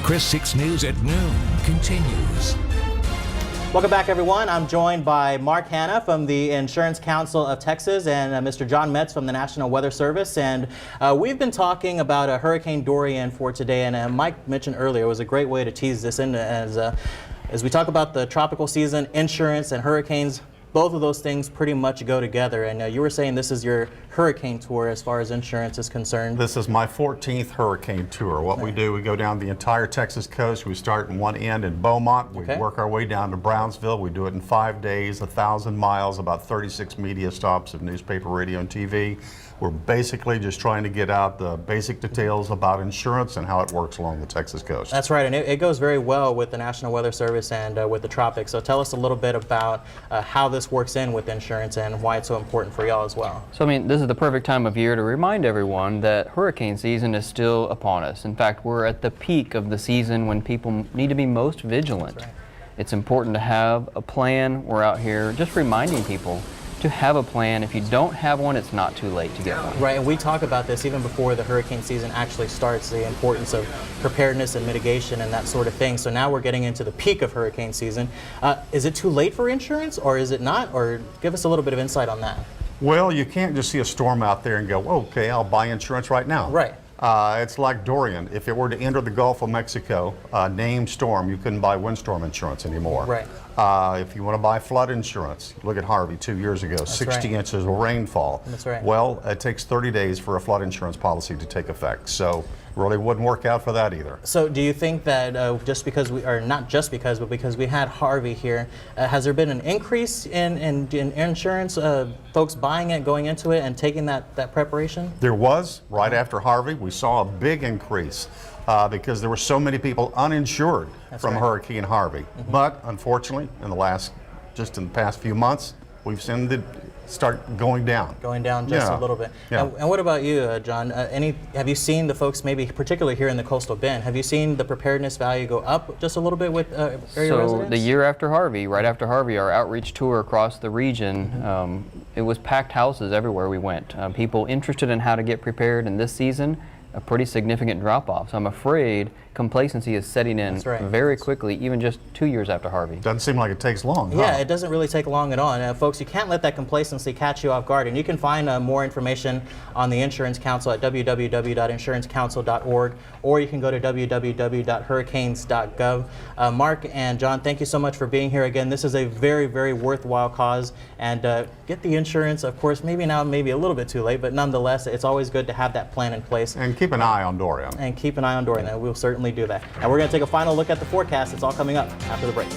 Chris 6 News at noon continues. Welcome back, everyone. I'm joined by Mark Hanna from the Insurance Council of Texas and Mr. John Metz from the National Weather Service. And we've been talking about Hurricane Dorian for today. And Mike mentioned earlier, it was a great way to tease this in as we talk about the tropical season, insurance and hurricanes. Both of those things pretty much go together. And you were saying this is your hurricane tour as far as insurance is concerned. This is my 14th hurricane tour. What we do, we go down the entire Texas coast. We start in one end in Beaumont. We work our way down to Brownsville. We do it in 5 days, 1,000 miles, about 36 media stops of newspaper, radio, and TV. We're basically just trying to get out the basic details about insurance and how it works along the Texas coast. That's right, and it goes very well with the National Weather Service and with the tropics. So tell us a little bit about how this works in with insurance and why it's so important for y'all as well. So I mean, this is the perfect time of year to remind everyone that hurricane season is still upon us. In fact, we're at the peak of the season when people need to be most vigilant. That's right. It's important to have a plan. We're out here just reminding people to have a plan. If you don't have one, it's not too late to get one. Right, and we talk about this even before the hurricane season actually starts, the importance of preparedness and mitigation and that sort of thing. So now we're getting into the peak of hurricane season. Is it too late for insurance, or is it not? Or give us a little bit of insight on that. Well, you can't just see a storm out there and go, okay, I'll buy insurance right now. Right. It's like Dorian. If it were to enter the Gulf of Mexico, named storm, you couldn't buy windstorm insurance anymore. Right. If you want to buy flood insurance, look at Harvey 2 years ago, 60 inches of rainfall. That's right. Well, it takes 30 days for a flood insurance policy to take effect. So really wouldn't work out for that either. So do you think that just because or not just because, but because we had Harvey here, has there been an increase in insurance, folks buying it, going into it, and taking that preparation? There was, right after Harvey, we saw a big increase because there were so many people uninsured from Hurricane Harvey. But unfortunately, in the past few months, we've seen it start going down. Going down just a little bit. Yeah. And what about you, John? Have you seen the folks, maybe particularly here in the coastal bend, have you seen the preparedness value go up just a little bit with area residents? So the year after Harvey, right after Harvey, our outreach tour across the region, it was packed houses everywhere we went. People interested in how to get prepared, and this season, a pretty significant drop-off. So I'm afraid complacency is setting in very quickly, even just 2 years after Harvey. Doesn't seem like it takes long. Yeah, it doesn't really take long at all. And folks, you can't let that complacency catch you off guard. And you can find more information on the Insurance Council at www.insurancecouncil.org, or you can go to www.hurricanes.gov. Mark and John, thank you so much for being here again. This is a very, very worthwhile cause. And get the insurance, of course, maybe now, maybe a little bit too late, but nonetheless, it's always good to have that plan in place. And keep an eye on Dorian. And keep an eye on Dorian. And we'll certainly do that. And we're going to take a final look at the forecast. It's all coming up after the break.